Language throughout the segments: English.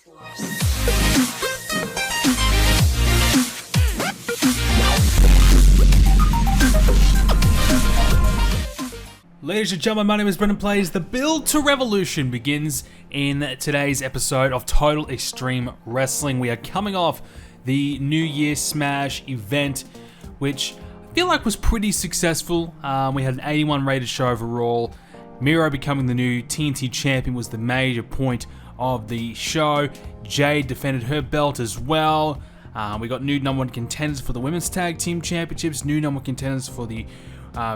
Ladies and gentlemen, my name is Brendan Plays. The build to Revolution begins in today's episode of Total Extreme Wrestling. We are coming off the New Year Smash event, which I feel like was pretty successful. We had an 81 rated show overall. Miro becoming the new TNT champion was the major point of the show. Jade defended her belt as well. We got new number one contenders for the Women's Tag Team Championships, new number one contenders for the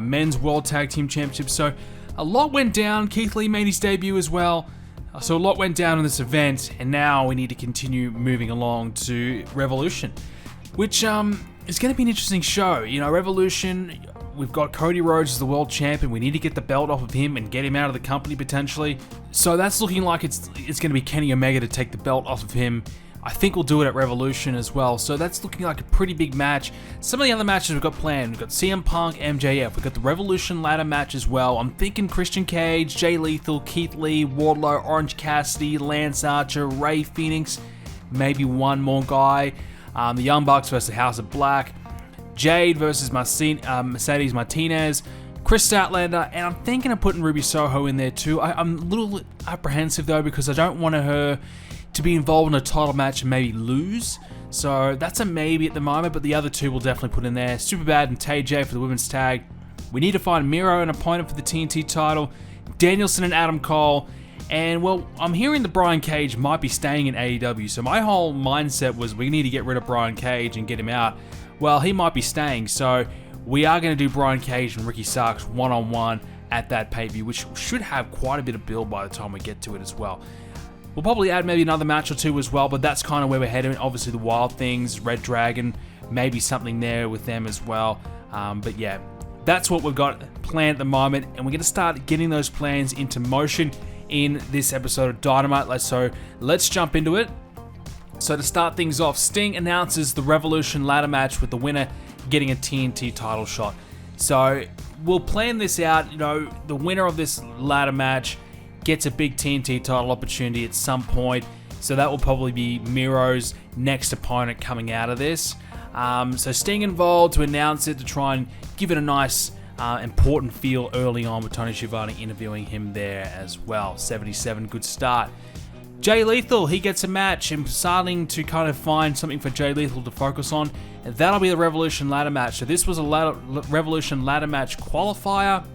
Men's World Tag Team Championship. So a lot went down. Keith Lee made his debut as well. So a lot went down in this event, and now we need to continue moving along to Revolution, which is going to be an interesting show. You know, Revolution, we've got Cody Rhodes as the world champion. We need to get the belt off of him and get him out of the company potentially. So that's looking like it's going to be Kenny Omega to take the belt off of him. I think we'll do it at Revolution as well. So that's looking like a pretty big match. Some of the other matches we've got planned. We've got CM Punk, MJF. We've got the Revolution ladder match as well. I'm thinking Christian Cage, Jay Lethal, Keith Lee, Wardlow, Orange Cassidy, Lance Archer, Ray Phoenix. Maybe one more guy. The Young Bucks versus House of Black. Jade versus Mercedes Martinez. Chris Statlander. And I'm thinking of putting Ruby Soho in there too. I'm a little apprehensive though because I don't want her to be involved in a title match and maybe lose. So that's a maybe at the moment, but the other two we'll definitely put in there. Superbad and Tay J for the women's tag. We need to find Miro an opponent for the TNT title. Danielson and Adam Cole. And well, I'm hearing that Brian Cage might be staying in AEW. So my whole mindset was we need to get rid of Brian Cage and get him out. Well, he might be staying. So we are going to do Brian Cage and Ricky Starks one-on-one at that pay-per-view, which should have quite a bit of build by the time we get to it as well. We'll probably add maybe another match or two as well, but that's kind of where we're heading. Obviously the Wild Things, Red Dragon, maybe something there with them as well. But yeah, that's what we've got planned at the moment, and we're going to start getting those plans into motion in this episode of Dynamite. So let's jump into it. So to start things off, Sting announces the Revolution ladder match with the winner getting a TNT title shot. So we'll plan this out. You know, the winner of this ladder match gets a big TNT title opportunity at some point. So that will probably be Miro's next opponent coming out of this. So Sting involved to announce it, to try and give it a nice important feel early on, with Tony Schiavone interviewing him there as well. 77, good start. Jay Lethal, he gets a match, and starting to kind of find something for Jay Lethal to focus on. And that'll be the Revolution ladder match. So this was a Revolution ladder match qualifier.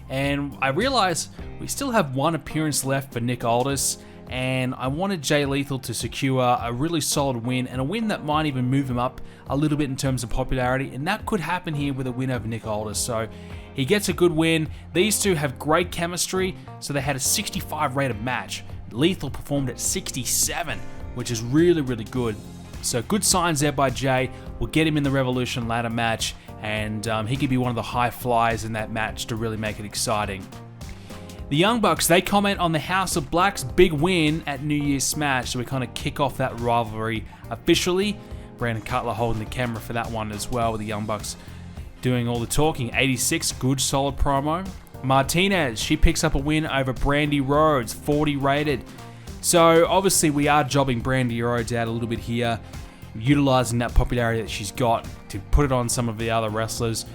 And I realized we still have one appearance left for Nick Aldis, and I wanted Jay Lethal to secure a really solid win, and a win that might even move him up a little bit in terms of popularity, and that could happen here with a win over Nick Aldis. So he gets a good win. These two have great chemistry, so they had a 65 rated match. Lethal performed at 67, which is really, really good. So good signs there by Jay. We'll get him in the Revolution ladder match, and he could be one of the high flyers in that match to really make it exciting. The Young Bucks, they comment on the House of Black's big win at New Year's Smash, so we kind of kick off that rivalry officially. Brandon Cutler holding the camera for that one as well, with the Young Bucks doing all the talking. 86, good solid promo. Martinez, she picks up a win over Brandy Rhodes, 40 rated. So obviously we are jobbing Brandy Rhodes out a little bit here, utilizing that popularity that she's got to put it on some of the other wrestlers.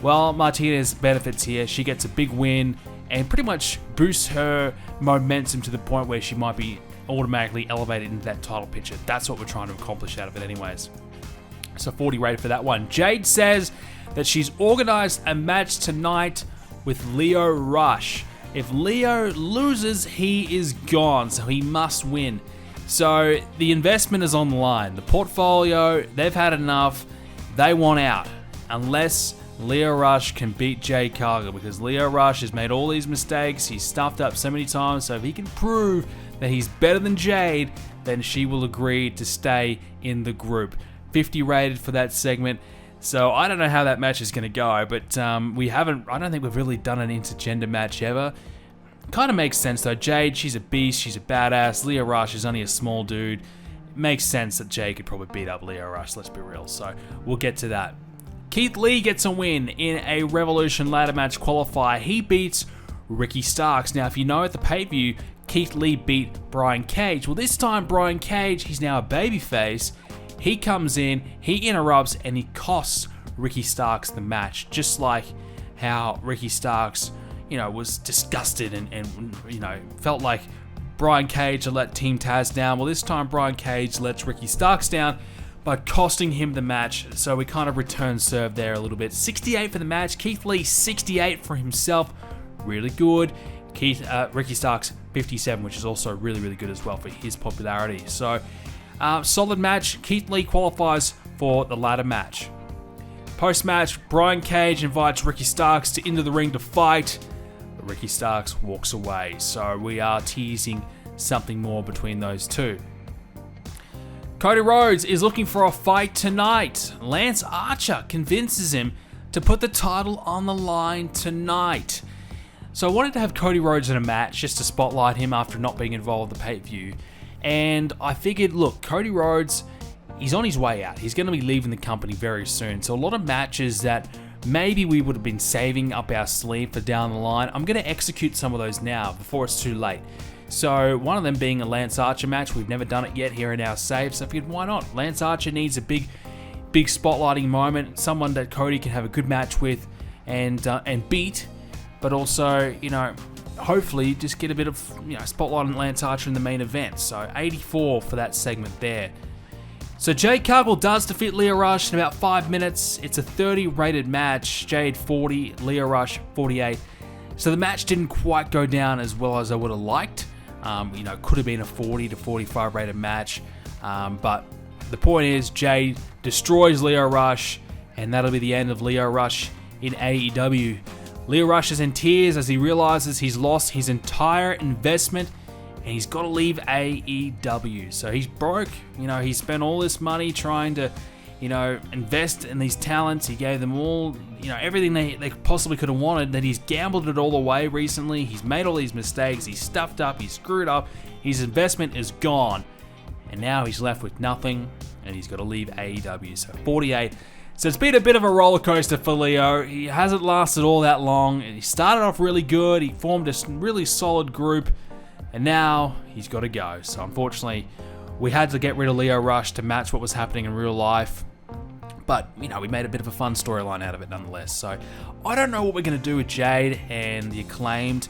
Well, Martinez benefits here. She gets a big win and pretty much boosts her momentum to the point where she might be automatically elevated into that title picture. That's what we're trying to accomplish out of it anyways. So 40 rated for that one. Jade says that she's organized a match tonight with Leo Rush. If Leo loses, he is gone, so he must win. So the investment is on the line. The portfolio, they've had enough. They want out. Unless Leo Rush can beat Jade Cargill, because Leo Rush has made all these mistakes. He's stuffed up so many times. So if he can prove that he's better than Jade, then she will agree to stay in the group. 50 rated for that segment. So I don't know how that match is going to go, but I don't think we've really done an intergender match ever. Kind of makes sense though. Jade, she's a beast, she's a badass. Leo Rush is only a small dude. It makes sense that Jade could probably beat up Leo Rush, let's be real. So we'll get to that. Keith Lee gets a win in a Revolution ladder match qualifier. He beats Ricky Starks. Now, if you know at the pay-per-view, Keith Lee beat Brian Cage. Well, this time Brian Cage, he's now a babyface. He comes in, he interrupts, and he costs Ricky Starks the match, just like how Ricky Starks, was disgusted and felt like Brian Cage had let Team Taz down. Well, this time Brian Cage lets Ricky Starks down by costing him the match, so we kind of return serve there a little bit. 68 for the match, Keith Lee 68 for himself, really good. Ricky Starks 57, which is also really, really good as well for his popularity. So, solid match. Keith Lee qualifies for the ladder match. Post-match, Brian Cage invites Ricky Starks into the ring to fight, but Ricky Starks walks away. So we are teasing something more between those two. Cody Rhodes is looking for a fight tonight. Lance Archer convinces him to put the title on the line tonight. So I wanted to have Cody Rhodes in a match just to spotlight him after not being involved in the pay-per-view. And I figured, look, Cody Rhodes, he's on his way out. He's going to be leaving the company very soon. So a lot of matches that maybe we would have been saving up our sleeve for down the line, I'm going to execute some of those now before it's too late. So one of them being a Lance Archer match. We've never done it yet here in our save, so I figured, why not? Lance Archer needs a big spotlighting moment, someone that Cody can have a good match with and beat, but also, hopefully just get a bit of, spotlight on Lance Archer in the main event. So 84 for that segment there. So Jade Cargill does defeat Lio Rush in about 5 minutes. It's a 30 rated match. Jade 40, Lio Rush 48. So the match didn't quite go down as well as I would have liked. Could have been a 40 to 45 rated match. But the point is, Jade destroys Lio Rush, and that'll be the end of Lio Rush in AEW. Lio Rush is in tears as he realizes he's lost his entire investment and he's got to leave AEW. So he's broke. He spent all this money trying to, invest in these talents. He gave them all, everything they possibly could have wanted. Then he's gambled it all away recently. He's made all these mistakes. He's stuffed up. He's screwed up. His investment is gone. And now he's left with nothing and he's got to leave AEW. So 48. So it's been a bit of a roller coaster for Lio. He hasn't lasted all that long. He started off really good. He formed a really solid group. And now he's got to go. So unfortunately, we had to get rid of Lio Rush to match what was happening in real life. But, we made a bit of a fun storyline out of it nonetheless. So I don't know what we're going to do with Jade and the Acclaimed.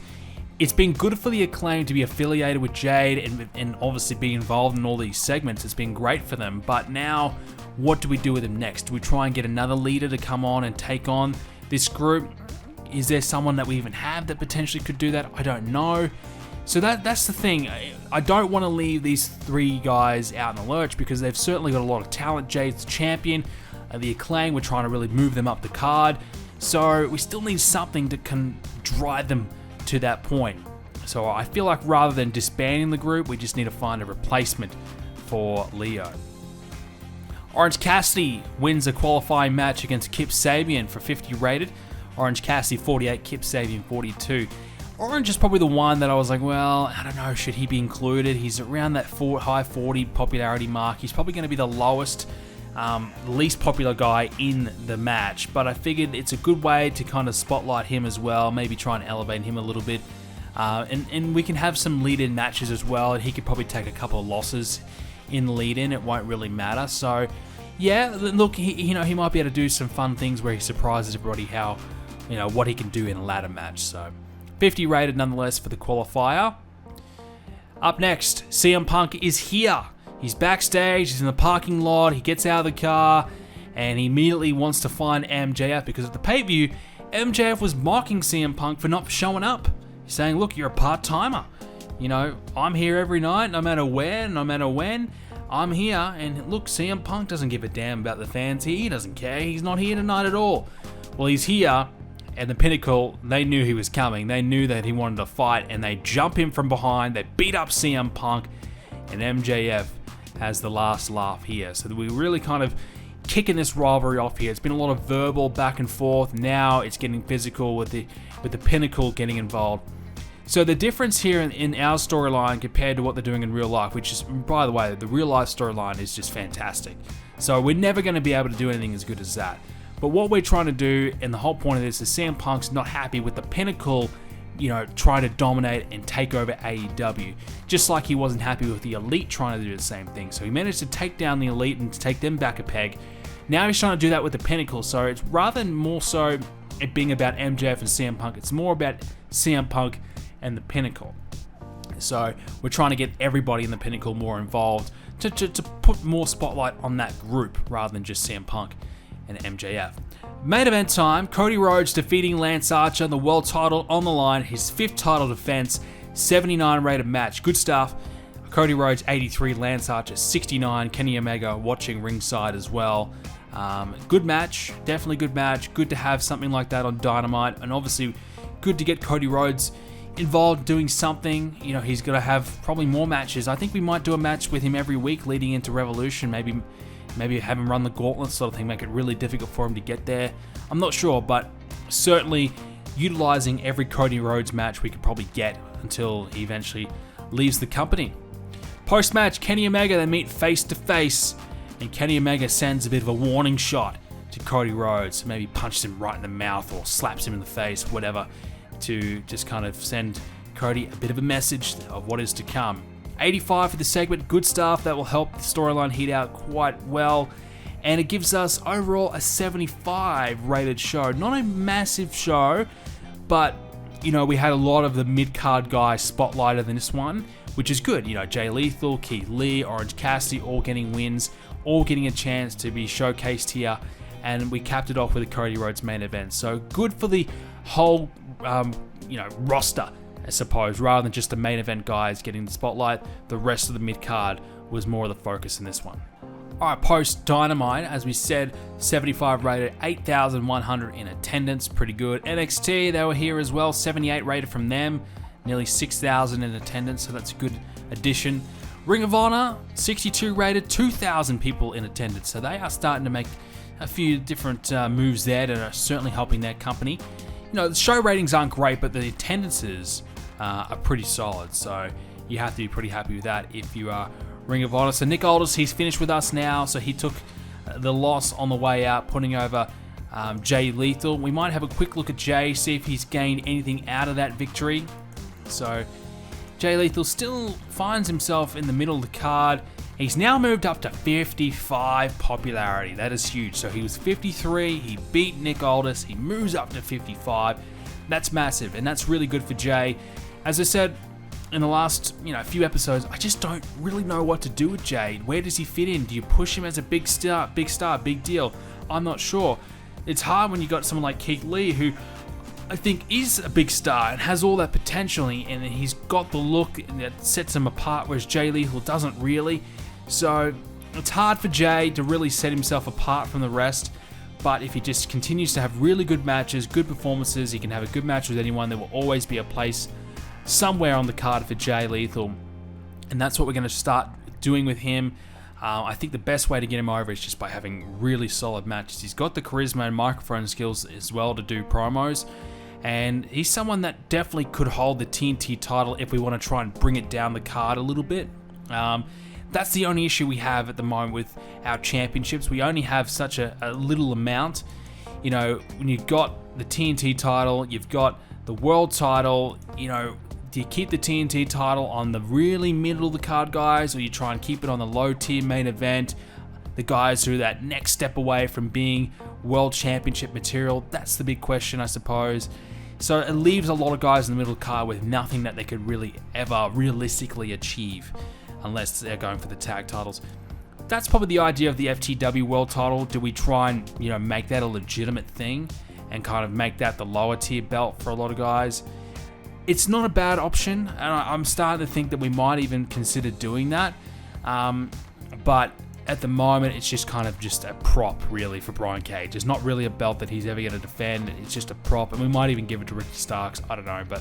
It's been good for the Acclaimed to be affiliated with Jade and obviously be involved in all these segments. It's been great for them. But now, what do we do with them next? Do we try and get another leader to come on and take on this group? Is there someone that we even have that potentially could do that? I don't know. So that's the thing. I don't want to leave these three guys out in the lurch because they've certainly got a lot of talent. Jade's the champion. The Acclaim, we're trying to really move them up the card. So we still need something that can drive them to that point. So I feel like rather than disbanding the group, we just need to find a replacement for Lio. Orange Cassidy wins a qualifying match against Kip Sabian for 50 rated. Orange Cassidy 48, Kip Sabian 42. Orange is probably the one that I was like, well, I don't know, should he be included? He's around that high 40 popularity mark. He's probably going to be the lowest, least popular guy in the match. But I figured it's a good way to kind of spotlight him as well, maybe try and elevate him a little bit. And we can have some lead-in matches as well, and he could probably take a couple of losses in the lead-in. It won't really matter. So, yeah, look, he might be able to do some fun things where he surprises everybody how, what he can do in a ladder match. So 50 rated nonetheless for the qualifier. Up next, CM Punk is here. He's backstage, he's in the parking lot, he gets out of the car, and he immediately wants to find MJF because at the pay-per-view, MJF was mocking CM Punk for not showing up. He's saying, look, you're a part-timer. I'm here every night, no matter where, no matter when. I'm here, and look, CM Punk doesn't give a damn about the fans here. He doesn't care. He's not here tonight at all. Well, he's here. And the Pinnacle, they knew he was coming. They knew that he wanted to fight, and they jump him from behind. They beat up CM Punk, and MJF has the last laugh here. So we're really kind of kicking this rivalry off here. It's been a lot of verbal back and forth. Now it's getting physical with the Pinnacle getting involved. So the difference here in our storyline compared to what they're doing in real life, which is, by the way, the real life storyline is just fantastic. So we're never going to be able to do anything as good as that. But what we're trying to do, and the whole point of this, is CM Punk's not happy with the Pinnacle trying to dominate and take over AEW. Just like he wasn't happy with the Elite trying to do the same thing. So he managed to take down the Elite and to take them back a peg. Now he's trying to do that with the Pinnacle. So it's rather than more so it being about MJF and CM Punk, it's more about CM Punk and the Pinnacle. So we're trying to get everybody in the Pinnacle more involved to put more spotlight on that group rather than just CM Punk and MJF. Main event time, Cody Rhodes defeating Lance Archer, the world title on the line, his 5th title defense, 79 rated match. Good stuff. Cody Rhodes 83, Lance Archer 69, Kenny Omega watching ringside as well. Good match, definitely good match. Good to have something like that on Dynamite, and obviously good to get Cody Rhodes involved doing something. He's going to have probably more matches. I think we might do a match with him every week leading into Revolution. Maybe have him run the gauntlet sort of thing, make it really difficult for him to get there. I'm not sure, but certainly utilizing every Cody Rhodes match we could probably get until he eventually leaves the company. Post-match, Kenny Omega, they meet face to face, and Kenny Omega sends a bit of a warning shot to Cody Rhodes. Maybe punches him right in the mouth or slaps him in the face, whatever, to just kind of send Cody a bit of a message of what is to come. 85 for the segment, good stuff. That will help the storyline heat out quite well. And it gives us overall a 75 rated show. Not a massive show, but, we had a lot of the mid-card guys spotlighted in this one, which is good. Jay Lethal, Keith Lee, Orange Cassidy, all getting wins, all getting a chance to be showcased here. And we capped it off with a Cody Rhodes main event. So good for the whole, roster, I suppose, rather than just the main event guys getting the spotlight. The rest of the mid-card was more of the focus in this one. Alright, post Dynamite, as we said, 75 rated, 8,100 in attendance, pretty good. NXT, they were here as well, 78 rated from them, nearly 6,000 in attendance, so that's a good addition. Ring of Honor, 62 rated, 2,000 people in attendance, so they are starting to make a few different moves there that are certainly helping their company. The show ratings aren't great, but the attendances are pretty solid, so you have to be pretty happy with that if you are Ring of Honor. So Nick Aldis, he's finished with us now, so he took the loss on the way out, putting over Jay Lethal. We might have a quick look at Jay, see if he's gained anything out of that victory. So Jay Lethal still finds himself in the middle of the card. He's now moved up to 55 popularity. That is huge. So he was 53, he beat Nick Aldis, he moves up to 55. That's massive, and that's really good for Jay. As I said in the last few episodes, I just don't really know what to do with Jay. Where does he fit in? Do you push him as a big star, big deal? I'm not sure. It's hard when you got someone like Keith Lee, who I think is a big star and has all that potential, and he's got the look that sets him apart, whereas Jay Lethal doesn't really. So it's hard for Jay to really set himself apart from the rest, but if he just continues to have really good matches, good performances, he can have a good match with anyone. There will always be a place somewhere on the card for Jay Lethal, and that's what we're going to start doing with him. I think the best way to get him over is just by having really solid matches. He's got the charisma and microphone skills as well to do promos, and he's someone that definitely could hold the TNT title if we want to try and bring it down the card a little bit. That's the only issue we have at the moment with our championships. We only have such a little amount. When you've got the TNT title, you've got the world title, do you keep the TNT title on the really middle of the card guys, or you try and keep it on the low tier main event, the guys who are that next step away from being world championship material? That's the big question, I suppose. So it leaves a lot of guys in the middle of the card with nothing that they could really ever realistically achieve, unless they're going for the tag titles. That's probably the idea of the FTW world title. Do we try and make that a legitimate thing and kind of make that the lower tier belt for a lot of guys? It's not a bad option, and I'm starting to think that we might even consider doing that. But at the moment, it's just kind of just a prop, really, for Brian Cage. It's not really a belt that he's ever going to defend. It's just a prop, and we might even give it to Ricky Starks. I don't know, but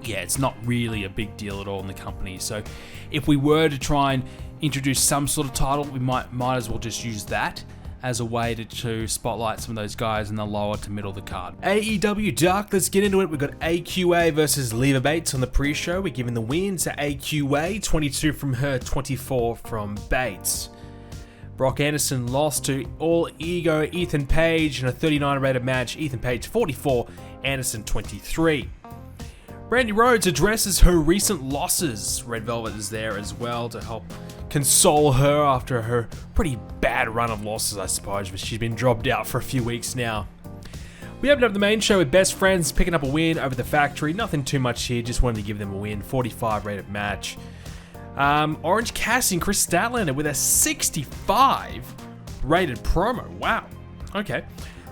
yeah, it's not really a big deal at all in the company. So if we were to try and introduce some sort of title, we might as well just use that as a way to spotlight some of those guys in the lower to middle of the card. AEW Dark, let's get into it. We've got AQA versus Leva Bates on the pre-show. We're giving the win to AQA, 22 from her, 24 from Bates. Brock Anderson lost to All Ego Ethan Page in a 39 rated match. Ethan Page 44, Anderson 23. Brandy Rhodes addresses her recent losses. Red Velvet is there as well to help console her after her pretty bad run of losses, I suppose, but she's been dropped out for a few weeks now. We opened up the main show with Best Friends picking up a win over the Factory. Nothing too much here, just wanted to give them a win. 45 rated match. Orange Cassidy and Chris Statlander with a 65 rated promo. Wow. Okay.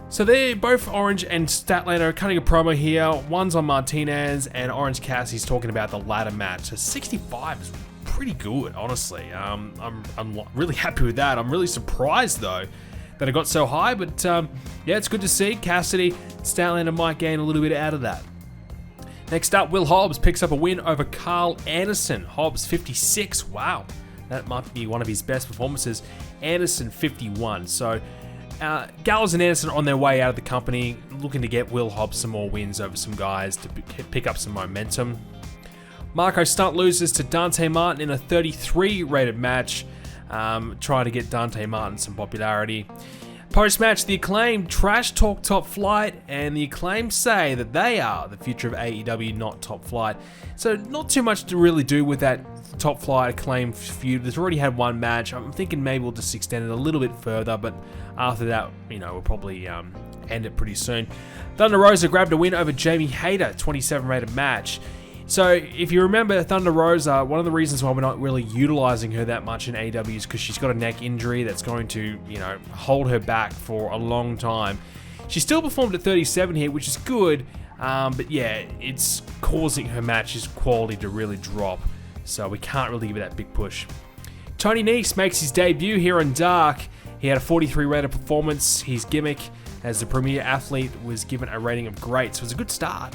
So they're both Orange and Statlander cutting a promo here. One's on Martinez and Orange Cassidy's talking about the ladder match. So 65 is pretty good, honestly. I'm really happy with that. I'm really surprised though that it got so high, but yeah, it's good to see. Cassidy, Statlander might gain a little bit out of that. Next up, Will Hobbs picks up a win over Carl Anderson. Hobbs 56. Wow, that might be one of his best performances. Anderson 51. So Gallows and Anderson on their way out of the company, looking to get Will Hobbs some more wins over some guys to pick up some momentum. Marco Stunt loses to Dante Martin in a 33 rated match, trying to get Dante Martin some popularity. Post-match, the Acclaim trash talk Top Flight, and the Acclaim say that they are the future of AEW, not Top Flight. So not too much to really do with that Top Flight Acclaim feud. They've already had one match. I'm thinking maybe we'll just extend it a little bit further, but after that, we'll probably end it pretty soon. Thunder Rosa grabbed a win over Jamie Hayter, 27 rated match. So if you remember, Thunder Rosa, one of the reasons why we're not really utilizing her that much in AEW is because she's got a neck injury that's going to, hold her back for a long time. She still performed at 37 here, which is good, but yeah, it's causing her match's quality to really drop. So we can't really give it that big push. Tony Nese makes his debut here on Dark. He had a 43 rated performance. His gimmick as the premier athlete was given a rating of great. So it was a good start.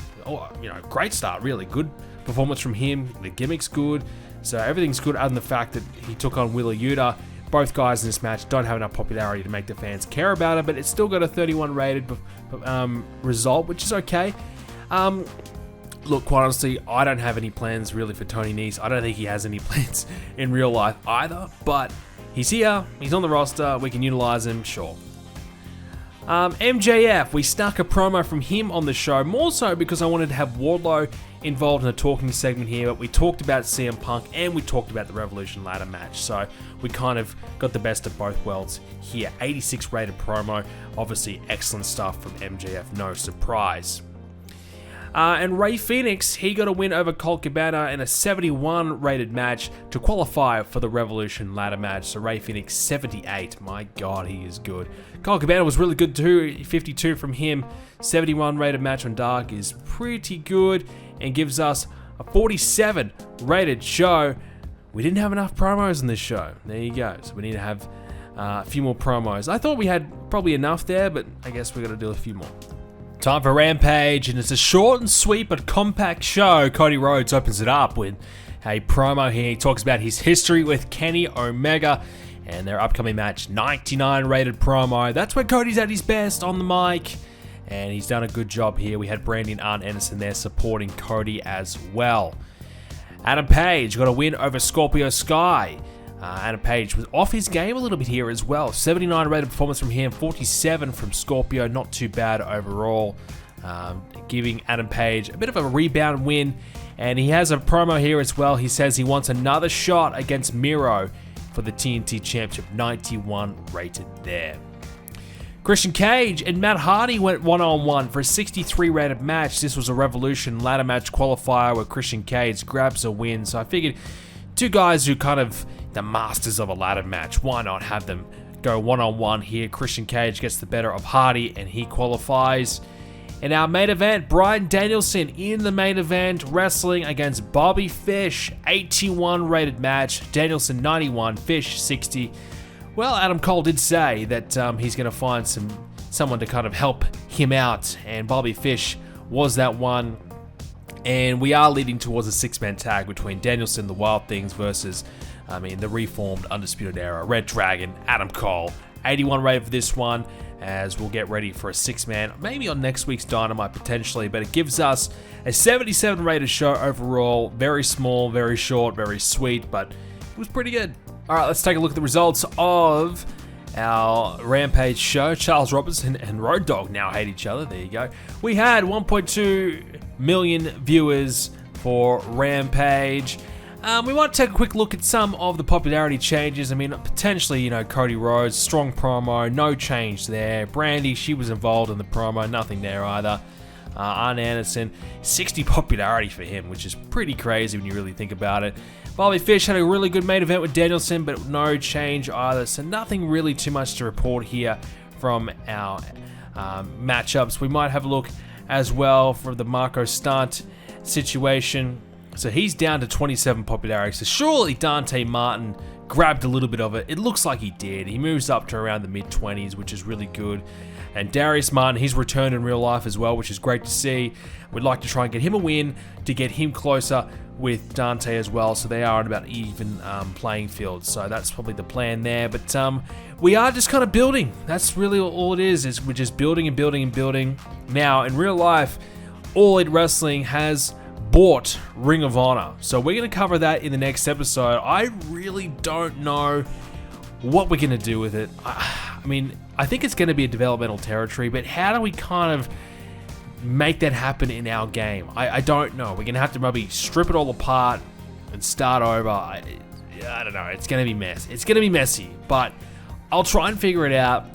Great start, really. Good performance from him. The gimmick's good. So everything's good other than the fact that he took on Wheeler Yuta. Both guys in this match don't have enough popularity to make the fans care about it, but it's still got a 31 rated result, which is okay. Look, quite honestly, I don't have any plans really for Tony Nese. I don't think he has any plans in real life either, but he's here. He's on the roster. We can utilize him, sure. MJF, we snuck a promo from him on the show, more so because I wanted to have Wardlow involved in a talking segment here, but we talked about CM Punk and we talked about the Revolution ladder match, so we kind of got the best of both worlds here. 86 rated promo, obviously excellent stuff from MJF, no surprise. And Rey Fenix, he got a win over Colt Cabana in a 71 rated match to qualify for the Revolution ladder match. So Rey Fenix 78, my god, he is good. Colt Cabana was really good too, 52 from him. 71 rated match on Dark is pretty good and gives us a 47 rated show. We didn't have enough promos in this show. There you go. So we need to have a few more promos. I thought we had probably enough there, but I guess we're going to do a few more. Time for Rampage, and it's a short and sweet but compact show. Cody Rhodes opens it up with a promo here. He talks about his history with Kenny Omega and their upcoming match, 99 rated promo. That's where Cody's at his best on the mic, and he's done a good job here. We had Brandy and Arn Anderson there supporting Cody as well. Adam Page got a win over Scorpio Sky. Adam Page was off his game a little bit here as well. 79 rated performance from him, 47 from Scorpio. Not too bad overall. Giving Adam Page a bit of a rebound win. And he has a promo here as well. He says he wants another shot against Miro for the TNT Championship. 91 rated there. Christian Cage and Matt Hardy went one-on-one for a 63 rated match. This was a Revolution ladder match qualifier where Christian Cage grabs a win. So I figured two guys who kind of the masters of a ladder match, why not have them go one-on-one here? Christian Cage gets the better of Hardy and he qualifies. In our main event, Bryan Danielson in the main event, wrestling against Bobby Fish. 81 rated match, Danielson 91, Fish 60. Well, Adam Cole did say that he's going to find someone to kind of help him out, and Bobby Fish was that one. And we are leading towards a six-man tag between Danielson, the Wild Things, versus, the reformed Undisputed Era, Red Dragon, Adam Cole. 81 rated for this one, as we'll get ready for a six-man, maybe on next week's Dynamite potentially, but it gives us a 77 rated show overall. Very small, very short, very sweet, but it was pretty good. All right, let's take a look at the results of our Rampage show. Charles Robinson and Road Dogg now hate each other. There you go. We had 1.2 million viewers for Rampage. We might take a quick look at some of the popularity changes. I mean, potentially, Cody Rhodes, strong promo, no change there. Brandy, she was involved in the promo, nothing there either. Arn Anderson, 60 popularity for him, which is pretty crazy when you really think about it. Bobby Fish had a really good main event with Danielson, but no change either. So nothing really too much to report here from our matchups. We might have a look as well for the Marco Stunt situation. So he's down to 27 popularity. So surely Dante Martin grabbed a little bit of it. It looks like he did. He moves up to around the mid-20s, which is really good. And Darius Martin, he's returned in real life as well, which is great to see. We'd like to try and get him a win to get him closer with Dante as well. So they are on about even playing field. So that's probably the plan there. But we are just kind of building. That's really all it is we're just building and building and building. Now, in real life, All Elite Wrestling has bought Ring of Honor. So we're going to cover that in the next episode. I really don't know what we're going to do with it. I mean, I think it's going to be a developmental territory, but how do we kind of make that happen in our game? I don't know. We're going to have to maybe strip it all apart and start over. I don't know. It's going to be messy. It's going to be messy, but I'll try and figure it out.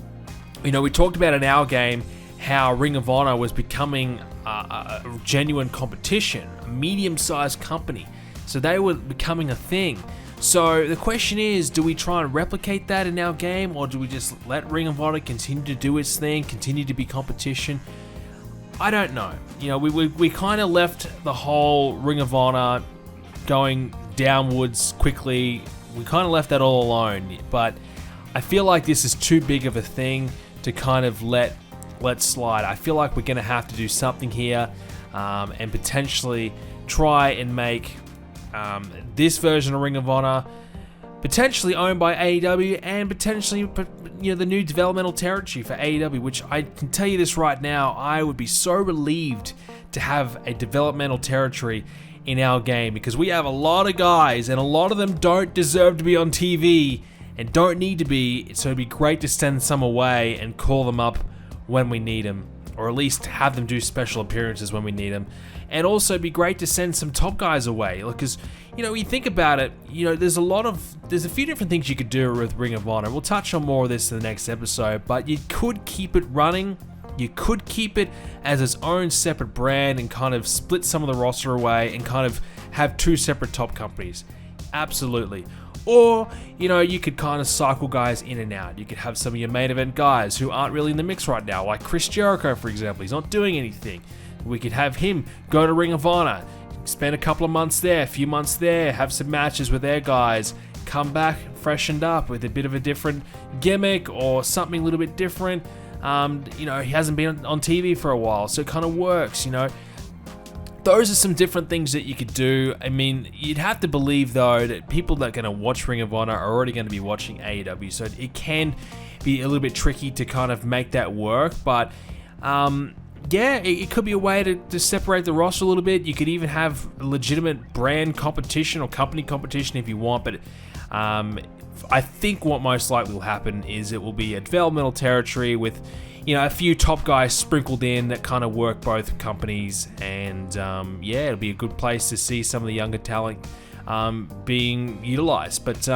We talked about in our game how Ring of Honor was becoming a genuine competition, a medium-sized company. So they were becoming a thing. So the question is, do we try and replicate that in our game, or do we just let Ring of Honor continue to do its thing, continue to be competition? I don't know. We kind of left the whole Ring of Honor going downwards quickly. We kind of left that all alone, but I feel like this is too big of a thing to kind of let slide. I feel like we're going to have to do something here and potentially try and make this version of Ring of Honor potentially owned by AEW and potentially the new developmental territory for AEW, which I can tell you this right now, I would be so relieved to have a developmental territory in our game, because we have a lot of guys and a lot of them don't deserve to be on TV and don't need to be. So it'd be great to send some away and call them up when we need them, or at least have them do special appearances when we need them. And also it'd be great to send some top guys away, because you think about it, there's a few different things you could do with Ring of Honor. We'll touch on more of this in the next episode, but you could keep it running. You could keep it as its own separate brand and kind of split some of the roster away and kind of have two separate top companies. Absolutely. Or, you could kind of cycle guys in and out. You could have some of your main event guys who aren't really in the mix right now, like Chris Jericho, for example. He's not doing anything. We could have him go to Ring of Honor, spend a couple of months there, a few months there, have some matches with their guys, come back freshened up with a bit of a different gimmick or something a little bit different. He hasn't been on TV for a while, so it kind of works, Those are some different things that you could do. I mean, you'd have to believe, though, that people that are going to watch Ring of Honor are already going to be watching AEW, so it can be a little bit tricky to kind of make that work, but it could be a way to separate the roster a little bit. You could even have legitimate brand competition or company competition if you want, but I think what most likely will happen is it will be a developmental territory with a few top guys sprinkled in that kind of work both companies, and it'll be a good place to see some of the younger talent being utilized. But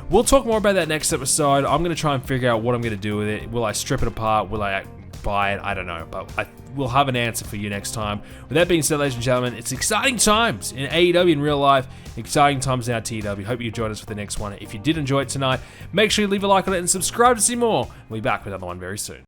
we'll talk more about that next episode. I'm going to try and figure out what I'm going to do with it. Will I strip it apart? Will I buy it? I don't know, but we'll have an answer for you next time. With that being said, ladies and gentlemen, it's exciting times in AEW in real life, exciting times in our TEW. Hope you join us for the next one. If you did enjoy it tonight, make sure you leave a like on it and subscribe to see more. We'll be back with another one very soon.